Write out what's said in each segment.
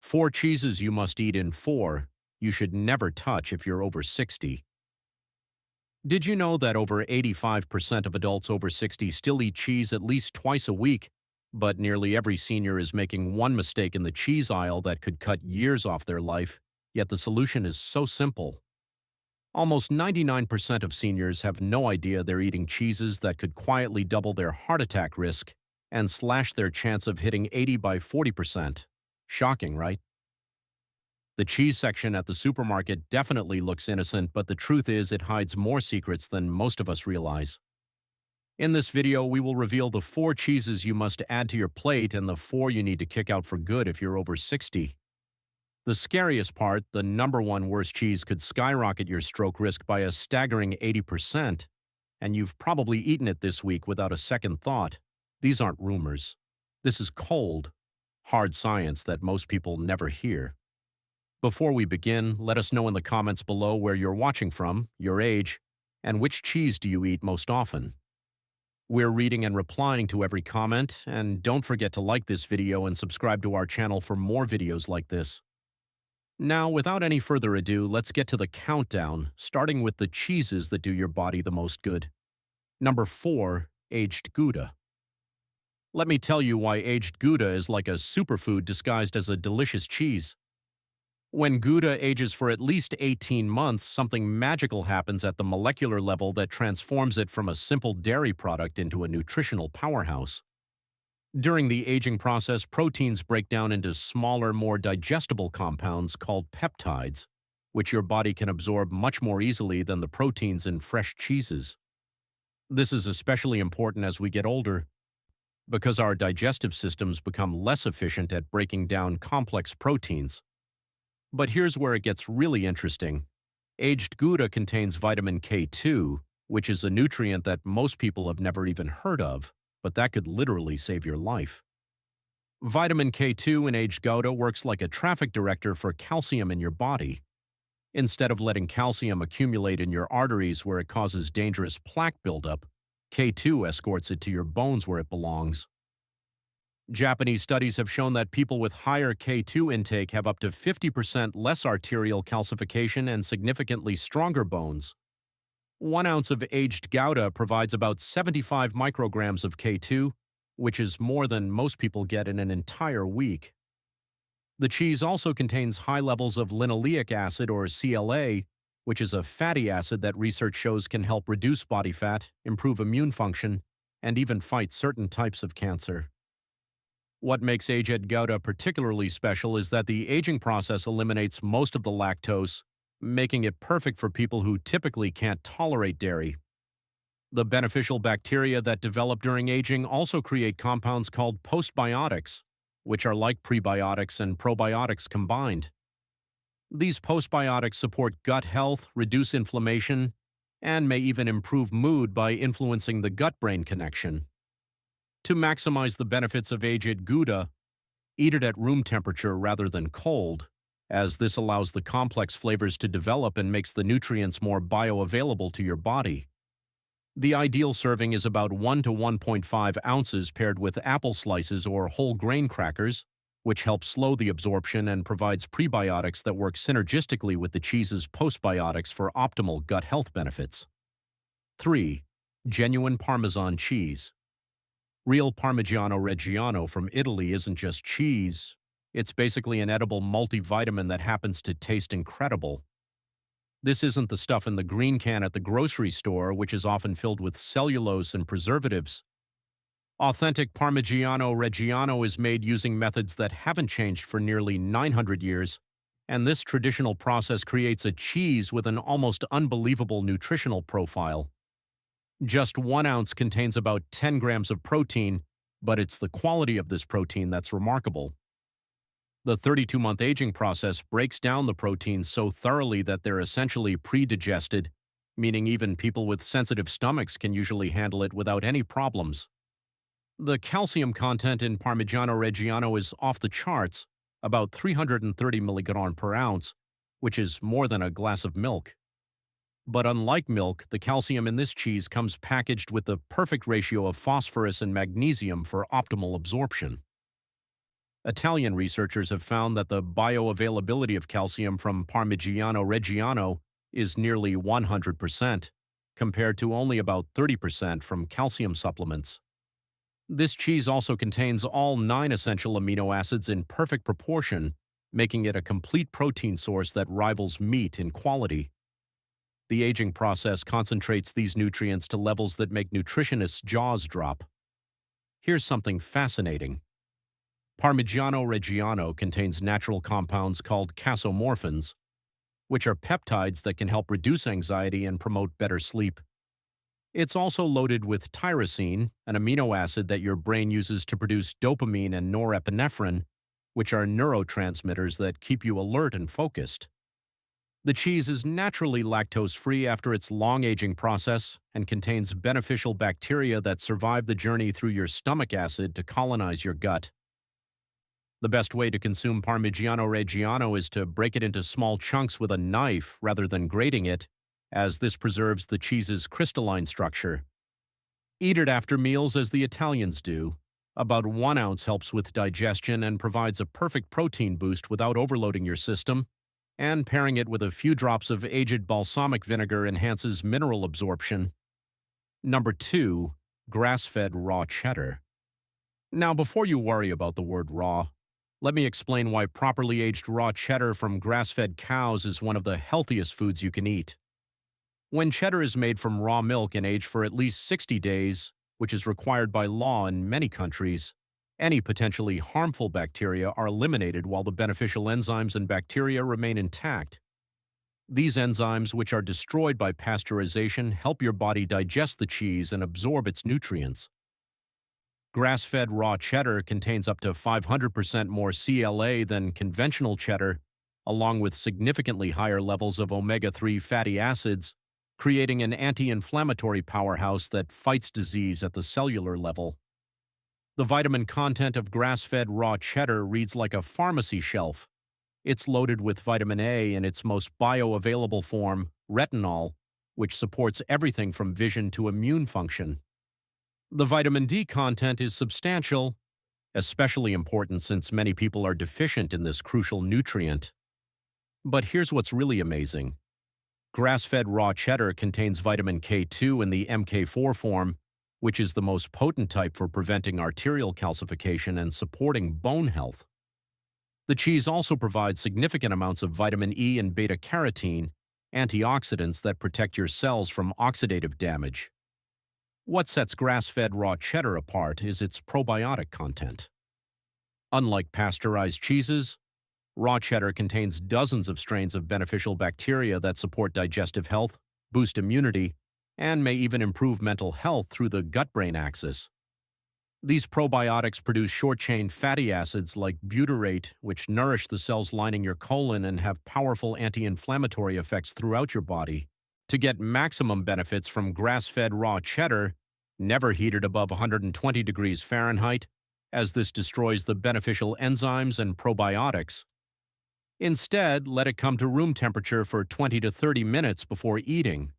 4 cheeses you must eat in 4 you should never touch if you're over 60. Did you know that over 85% of adults over 60 still eat cheese at least twice a week, but nearly every senior is making one mistake in the cheese aisle that could cut years off their life, yet the solution is so simple. Almost 99% of seniors have no idea they're eating cheeses that could quietly double their heart attack risk and slash their chance of hitting 80 by 40%. Shocking, right? The cheese section at the supermarket definitely looks innocent, but the truth is it hides more secrets than most of us realize. In this video, we will reveal the 4 cheeses you must add to your plate and the 4 you need to kick out for good if you're over 60. The scariest part, the #1 worst cheese could skyrocket your stroke risk by a staggering 80%, and you've probably eaten it this week without a second thought. These aren't rumors. This is cold, hard science that most people never hear. Before we begin, let us know in the comments below where you're watching from, your age, and which cheese do you eat most often. We're reading and replying to every comment, and don't forget to like this video and subscribe to our channel for more videos like this. Now, without any further ado, let's get to the countdown, starting with the cheeses that do your body the most good. Number 4, aged Gouda. Let me tell you why aged Gouda is like a superfood disguised as a delicious cheese. When Gouda ages for at least 18 months, something magical happens at the molecular level that transforms it from a simple dairy product into a nutritional powerhouse. During the aging process, proteins break down into smaller, more digestible compounds called peptides, which your body can absorb much more easily than the proteins in fresh cheeses. This is especially important as we get older, because our digestive systems become less efficient at breaking down complex proteins. But here's where it gets really interesting. Aged Gouda contains vitamin K2, which is a nutrient that most people have never even heard of, but that could literally save your life. Vitamin K2 in aged Gouda works like a traffic director for calcium in your body. Instead of letting calcium accumulate in your arteries where it causes dangerous plaque buildup, K2 escorts it to your bones where it belongs. Japanese studies have shown that people with higher K2 intake have up to 50% less arterial calcification and significantly stronger bones. 1 ounce of aged Gouda provides about 75 micrograms of K2, which is more than most people get in an entire week. The cheese also contains high levels of linoleic acid, or CLA, which is a fatty acid that research shows can help reduce body fat, improve immune function, and even fight certain types of cancer. What makes aged Gouda particularly special is that the aging process eliminates most of the lactose, making it perfect for people who typically can't tolerate dairy. The beneficial bacteria that develop during aging also create compounds called postbiotics, which are like prebiotics and probiotics combined. These postbiotics support gut health, reduce inflammation, and may even improve mood by influencing the gut-brain connection. To maximize the benefits of aged Gouda, eat it at room temperature rather than cold, as this allows the complex flavors to develop and makes the nutrients more bioavailable to your body. The ideal serving is about 1 to 1.5 ounces paired with apple slices or whole grain crackers, which helps slow the absorption and provides prebiotics that work synergistically with the cheese's postbiotics for optimal gut health benefits. 3. Genuine Parmesan cheese. Real Parmigiano Reggiano from Italy isn't just cheese. It's basically an edible multivitamin that happens to taste incredible. This isn't the stuff in the green can at the grocery store, which is often filled with cellulose and preservatives. Authentic Parmigiano Reggiano is made using methods that haven't changed for nearly 900 years, and this traditional process creates a cheese with an almost unbelievable nutritional profile. Just 1 ounce contains about 10 grams of protein, but it's the quality of this protein that's remarkable. The 32-month aging process breaks down the proteins so thoroughly that they're essentially predigested, meaning even people with sensitive stomachs can usually handle it without any problems. The calcium content in Parmigiano Reggiano is off the charts, about 330 milligrams per ounce, which is more than a glass of milk. But unlike milk, the calcium in this cheese comes packaged with the perfect ratio of phosphorus and magnesium for optimal absorption. Italian researchers have found that the bioavailability of calcium from Parmigiano Reggiano is nearly 100%, compared to only about 30% from calcium supplements. This cheese also contains all 9 essential amino acids in perfect proportion, making it a complete protein source that rivals meat in quality. The aging process concentrates these nutrients to levels that make nutritionists' jaws drop. Here's something fascinating. Parmigiano Reggiano contains natural compounds called casomorphins, which are peptides that can help reduce anxiety and promote better sleep. It's also loaded with tyrosine, an amino acid that your brain uses to produce dopamine and norepinephrine, which are neurotransmitters that keep you alert and focused. The cheese is naturally lactose-free after its long aging process and contains beneficial bacteria that survive the journey through your stomach acid to colonize your gut. The best way to consume Parmigiano Reggiano is to break it into small chunks with a knife rather than grating it, as this preserves the cheese's crystalline structure. Eat it after meals as the Italians do. About 1 ounce helps with digestion and provides a perfect protein boost without overloading your system, and pairing it with a few drops of aged balsamic vinegar enhances mineral absorption. Number 2. Grass-fed raw cheddar. Now, before you worry about the word raw, let me explain why properly aged raw cheddar from grass-fed cows is one of the healthiest foods you can eat. When cheddar is made from raw milk and aged for at least 60 days, which is required by law in many countries, any potentially harmful bacteria are eliminated while the beneficial enzymes and bacteria remain intact. These enzymes, which are destroyed by pasteurization, help your body digest the cheese and absorb its nutrients. Grass-fed raw cheddar contains up to 500% more CLA than conventional cheddar, along with significantly higher levels of omega-3 fatty acids, creating an anti-inflammatory powerhouse that fights disease at the cellular level. The vitamin content of grass-fed raw cheddar reads like a pharmacy shelf. It's loaded with vitamin A in its most bioavailable form, retinol, which supports everything from vision to immune function. The vitamin D content is substantial, especially important since many people are deficient in this crucial nutrient. But here's what's really amazing. Grass-fed raw cheddar contains vitamin K2 in the MK4 form, which is the most potent type for preventing arterial calcification and supporting bone health. The cheese also provides significant amounts of vitamin E and beta-carotene, antioxidants that protect your cells from oxidative damage. What sets grass-fed raw cheddar apart is its probiotic content. Unlike pasteurized cheeses, raw cheddar contains dozens of strains of beneficial bacteria that support digestive health, boost immunity, and may even improve mental health through the gut-brain axis. These probiotics produce short-chain fatty acids like butyrate, which nourish the cells lining your colon and have powerful anti-inflammatory effects throughout your body. To get maximum benefits from grass-fed raw cheddar, never heat it above 120 degrees Fahrenheit, as this destroys the beneficial enzymes and probiotics. Instead, let it come to room temperature for 20 to 30 minutes before eating.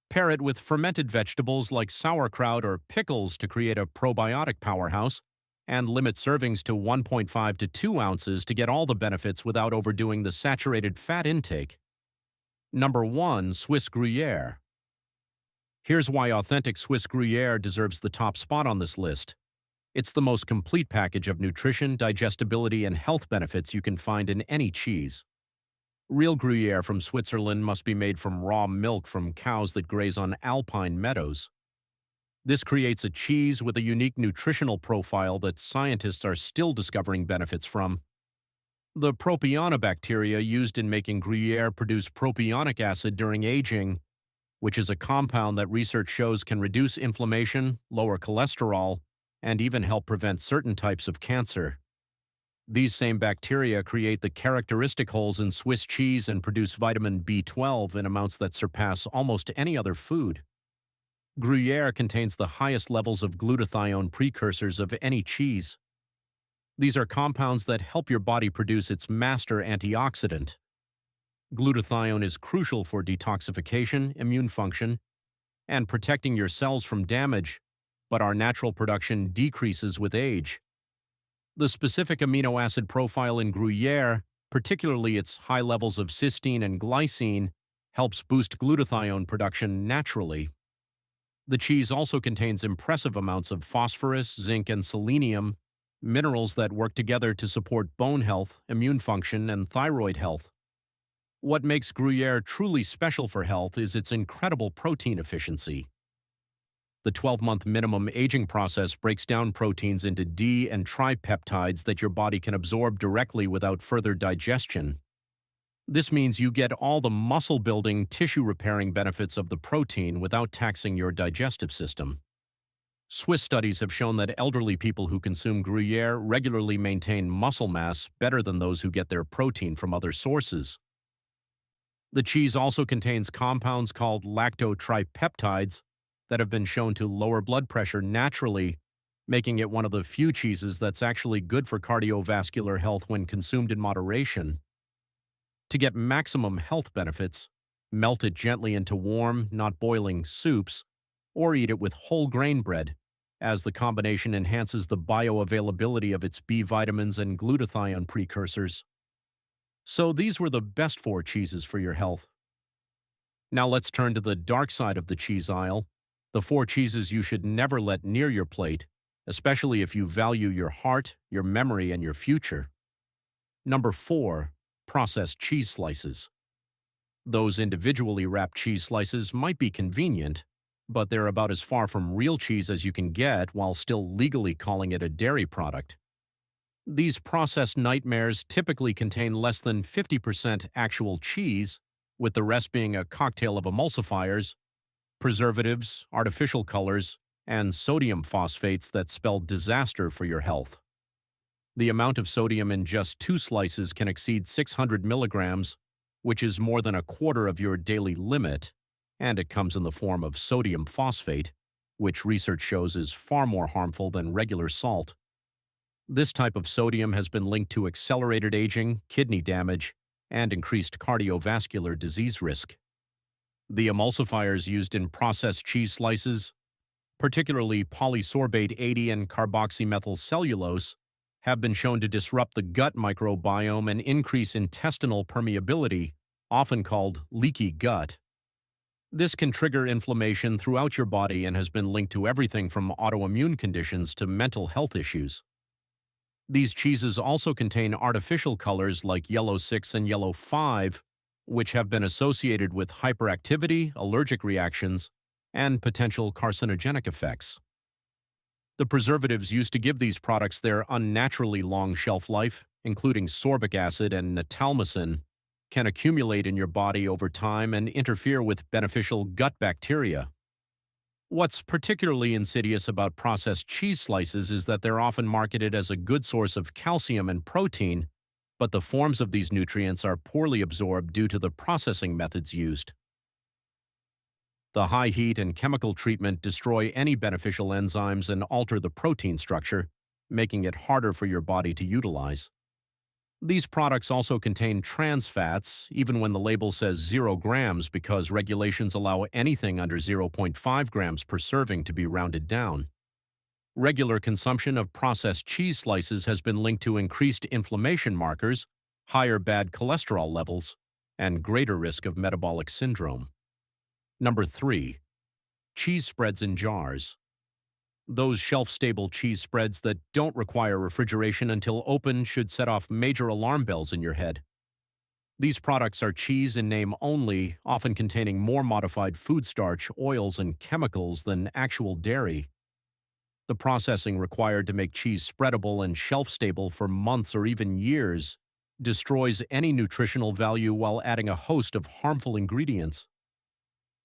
Pair it with fermented vegetables like sauerkraut or pickles to create a probiotic powerhouse, and limit servings to 1.5 to 2 ounces to get all the benefits without overdoing the saturated fat intake. Number 1. Swiss Gruyère. Here's why authentic Swiss Gruyère deserves the top spot on this list. It's the most complete package of nutrition, digestibility, and health benefits you can find in any cheese. Real Gruyère from Switzerland must be made from raw milk from cows that graze on alpine meadows. This creates a cheese with a unique nutritional profile that scientists are still discovering benefits from. The propionibacteria used in making Gruyère produce propionic acid during aging, which is a compound that research shows can reduce inflammation, lower cholesterol, and even help prevent certain types of cancer. These same bacteria create the characteristic holes in Swiss cheese and produce vitamin B12 in amounts that surpass almost any other food. Gruyère contains the highest levels of glutathione precursors of any cheese. These are compounds that help your body produce its master antioxidant. Glutathione is crucial for detoxification, immune function, and protecting your cells from damage, but our natural production decreases with age. The specific amino acid profile in Gruyère, particularly its high levels of cysteine and glycine, helps boost glutathione production naturally. The cheese also contains impressive amounts of phosphorus, zinc, and selenium, minerals that work together to support bone health, immune function, and thyroid health. What makes Gruyère truly special for health is its incredible protein efficiency. The 12-month minimum aging process breaks down proteins into D and tripeptides that your body can absorb directly without further digestion. This means you get all the muscle-building, tissue-repairing benefits of the protein without taxing your digestive system. Swiss studies have shown that elderly people who consume Gruyère regularly maintain muscle mass better than those who get their protein from other sources. The cheese also contains compounds called lactotripeptides that have been shown to lower blood pressure naturally, making it one of the few cheeses that's actually good for cardiovascular health when consumed in moderation. To get maximum health benefits, melt it gently into warm, not boiling soups, or eat it with whole grain bread, as the combination enhances the bioavailability of its B vitamins and glutathione precursors. So these were the best 4 cheeses for your health. Now let's turn to the dark side of the cheese aisle, the 4 cheeses you should never let near your plate, especially if you value your heart, your memory, and your future. Number 4. Processed cheese slices. Those individually wrapped cheese slices might be convenient, but they're about as far from real cheese as you can get while still legally calling it a dairy product. These processed nightmares typically contain less than 50% actual cheese, with the rest being a cocktail of emulsifiers, preservatives, artificial colors, and sodium phosphates that spell disaster for your health. The amount of sodium in just 2 slices can exceed 600 milligrams, which is more than a quarter of your daily limit, and it comes in the form of sodium phosphate, which research shows is far more harmful than regular salt. This type of sodium has been linked to accelerated aging, kidney damage, and increased cardiovascular disease risk. The emulsifiers used in processed cheese slices, particularly polysorbate 80 and carboxymethylcellulose, have been shown to disrupt the gut microbiome and increase intestinal permeability, often called leaky gut. This can trigger inflammation throughout your body and has been linked to everything from autoimmune conditions to mental health issues. These cheeses also contain artificial colors like yellow 6 and yellow 5, which have been associated with hyperactivity, allergic reactions, and potential carcinogenic effects. The preservatives used to give these products their unnaturally long shelf life, including sorbic acid and natalmacin, can accumulate in your body over time and interfere with beneficial gut bacteria. What's particularly insidious about processed cheese slices is that they're often marketed as a good source of calcium and protein, but the forms of these nutrients are poorly absorbed due to the processing methods used. The high heat and chemical treatment destroy any beneficial enzymes and alter the protein structure, making it harder for your body to utilize. These products also contain trans fats, even when the label says 0 grams, because regulations allow anything under 0.5 grams per serving to be rounded down. Regular consumption of processed cheese slices has been linked to increased inflammation markers, higher bad cholesterol levels, and greater risk of metabolic syndrome. Number 3. Cheese spreads in jars. Those shelf-stable cheese spreads that don't require refrigeration until open should set off major alarm bells in your head. These products are cheese in name only, often containing more modified food starch, oils, and chemicals than actual dairy. The processing required to make cheese spreadable and shelf-stable for months or even years destroys any nutritional value while adding a host of harmful ingredients.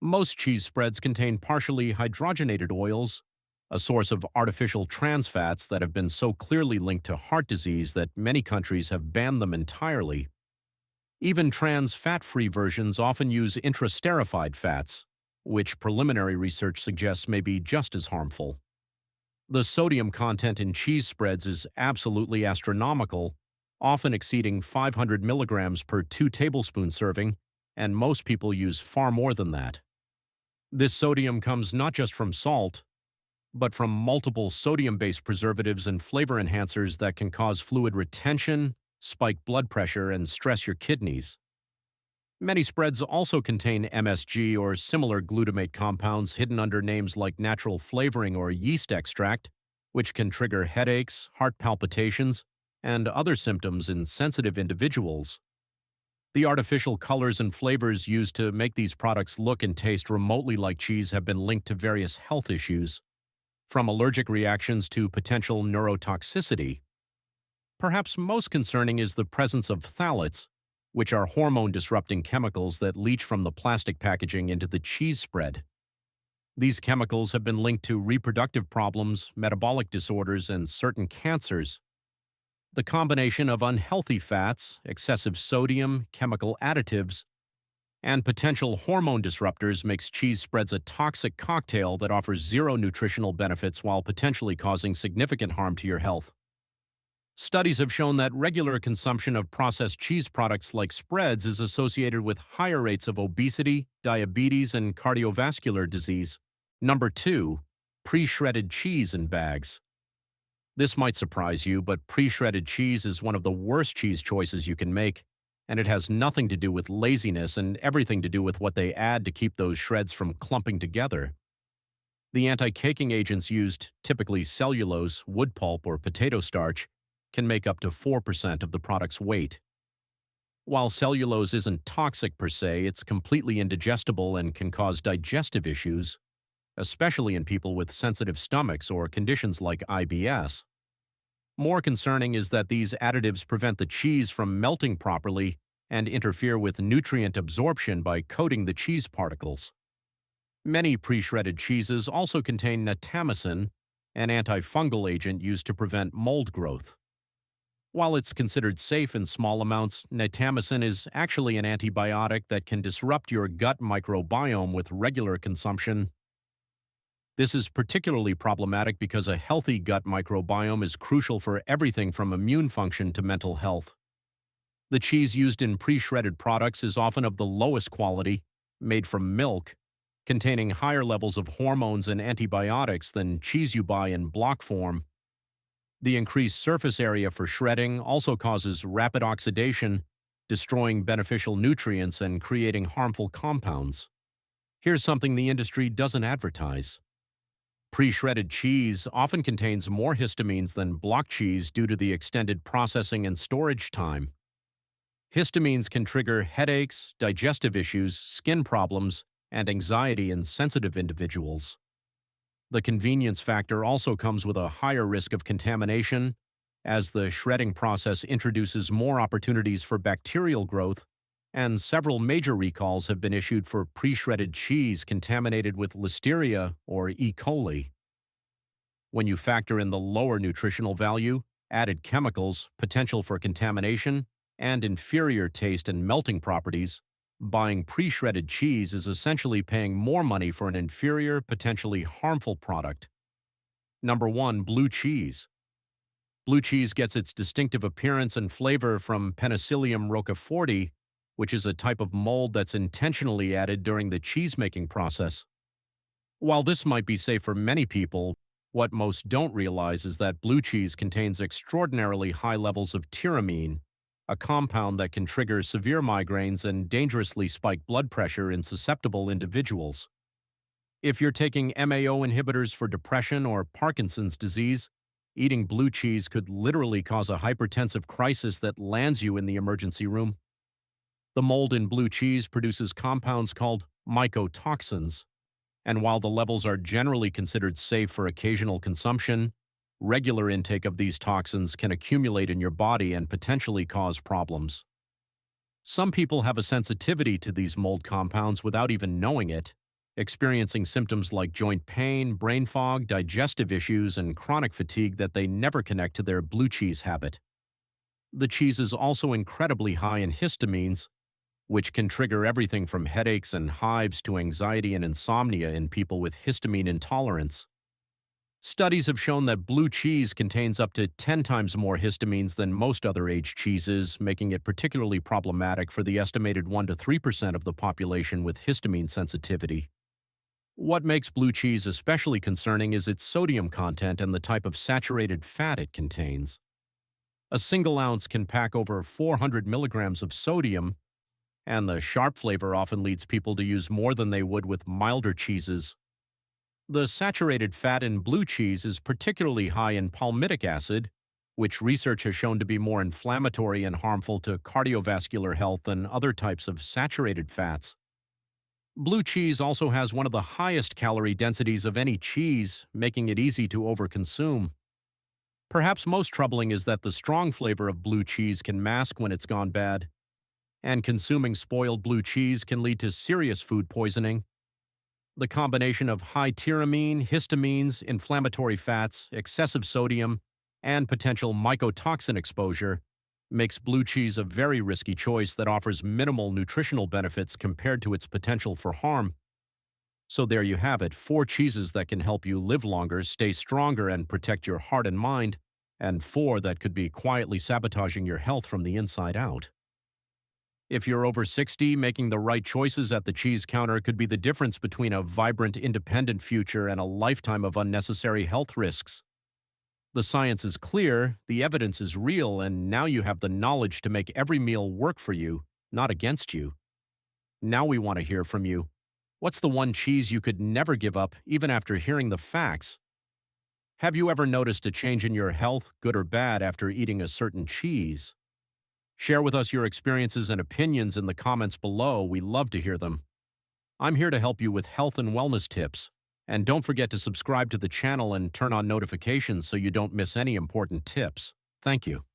Most cheese spreads contain partially hydrogenated oils, a source of artificial trans fats that have been so clearly linked to heart disease that many countries have banned them entirely. Even trans fat-free versions often use intrasterified fats, which preliminary research suggests may be just as harmful. The sodium content in cheese spreads is absolutely astronomical, often exceeding 500 milligrams per 2 tablespoon serving, and most people use far more than that. This sodium comes not just from salt, but from multiple sodium-based preservatives and flavor enhancers that can cause fluid retention, spike blood pressure, and stress your kidneys. Many spreads also contain MSG or similar glutamate compounds hidden under names like natural flavoring or yeast extract, which can trigger headaches, heart palpitations, and other symptoms in sensitive individuals. The artificial colors and flavors used to make these products look and taste remotely like cheese have been linked to various health issues, from allergic reactions to potential neurotoxicity. Perhaps most concerning is the presence of phthalates, which are hormone-disrupting chemicals that leach from the plastic packaging into the cheese spread. These chemicals have been linked to reproductive problems, metabolic disorders, and certain cancers. The combination of unhealthy fats, excessive sodium, chemical additives, and potential hormone disruptors makes cheese spreads a toxic cocktail that offers zero nutritional benefits while potentially causing significant harm to your health. Studies have shown that regular consumption of processed cheese products like spreads is associated with higher rates of obesity, diabetes, and cardiovascular disease. Number 2. Pre-shredded cheese in bags. This might surprise you, but pre-shredded cheese is one of the worst cheese choices you can make, and it has nothing to do with laziness and everything to do with what they add to keep those shreds from clumping together. The anti-caking agents used, typically cellulose, wood pulp, or potato starch, can make up to 4% of the product's weight. While cellulose isn't toxic per se, it's completely indigestible and can cause digestive issues, especially in people with sensitive stomachs or conditions like IBS. More concerning is that these additives prevent the cheese from melting properly and interfere with nutrient absorption by coating the cheese particles. Many pre-shredded cheeses also contain natamycin, an antifungal agent used to prevent mold growth. While it's considered safe in small amounts, natamycin is actually an antibiotic that can disrupt your gut microbiome with regular consumption. This is particularly problematic because a healthy gut microbiome is crucial for everything from immune function to mental health. The cheese used in pre-shredded products is often of the lowest quality, made from milk, containing higher levels of hormones and antibiotics than cheese you buy in block form. The increased surface area for shredding also causes rapid oxidation, destroying beneficial nutrients and creating harmful compounds. Here's something the industry doesn't advertise. Pre-shredded cheese often contains more histamines than block cheese due to the extended processing and storage time. Histamines can trigger headaches, digestive issues, skin problems, and anxiety in sensitive individuals. The convenience factor also comes with a higher risk of contamination, as the shredding process introduces more opportunities for bacterial growth, and several major recalls have been issued for pre-shredded cheese contaminated with Listeria or E. coli. When you factor in the lower nutritional value, added chemicals, potential for contamination, and inferior taste and melting properties, buying pre-shredded cheese is essentially paying more money for an inferior, potentially harmful product. Number 1. Blue cheese. Blue cheese gets its distinctive appearance and flavor from Penicillium roqueforti, which is a type of mold that's intentionally added during the cheese-making process. While this might be safe for many people, what most don't realize is that blue cheese contains extraordinarily high levels of tyramine, a compound that can trigger severe migraines and dangerously spike blood pressure in susceptible individuals. If you're taking MAO inhibitors for depression or Parkinson's disease, eating blue cheese could literally cause a hypertensive crisis that lands you in the emergency room. The mold in blue cheese produces compounds called mycotoxins, and while the levels are generally considered safe for occasional consumption, regular intake of these toxins can accumulate in your body and potentially cause problems. Some people have a sensitivity to these mold compounds without even knowing it, experiencing symptoms like joint pain, brain fog, digestive issues, and chronic fatigue that they never connect to their blue cheese habit. The cheese is also incredibly high in histamines, which can trigger everything from headaches and hives to anxiety and insomnia in people with histamine intolerance. Studies have shown that blue cheese contains up to 10 times more histamines than most other aged cheeses, making it particularly problematic for the estimated 1 to 3% of the population with histamine sensitivity. What makes blue cheese especially concerning is its sodium content and the type of saturated fat it contains. A single ounce can pack over 400 milligrams of sodium, and the sharp flavor often leads people to use more than they would with milder cheeses. The saturated fat in blue cheese is particularly high in palmitic acid, which research has shown to be more inflammatory and harmful to cardiovascular health than other types of saturated fats. Blue cheese also has one of the highest calorie densities of any cheese, making it easy to overconsume. Perhaps most troubling is that the strong flavor of blue cheese can mask when it's gone bad, and consuming spoiled blue cheese can lead to serious food poisoning. The combination of high tyramine, histamines, inflammatory fats, excessive sodium, and potential mycotoxin exposure makes blue cheese a very risky choice that offers minimal nutritional benefits compared to its potential for harm. So there you have it, 4 cheeses that can help you live longer, stay stronger, and protect your heart and mind, and 4 that could be quietly sabotaging your health from the inside out. If you're over 60, making the right choices at the cheese counter could be the difference between a vibrant, independent future and a lifetime of unnecessary health risks. The science is clear, the evidence is real, and now you have the knowledge to make every meal work for you, not against you. Now we want to hear from you. What's the one cheese you could never give up, even after hearing the facts? Have you ever noticed a change in your health, good or bad, after eating a certain cheese? Share with us your experiences and opinions in the comments below. We love to hear them. I'm here to help you with health and wellness tips. And don't forget to subscribe to the channel and turn on notifications so you don't miss any important tips. Thank you.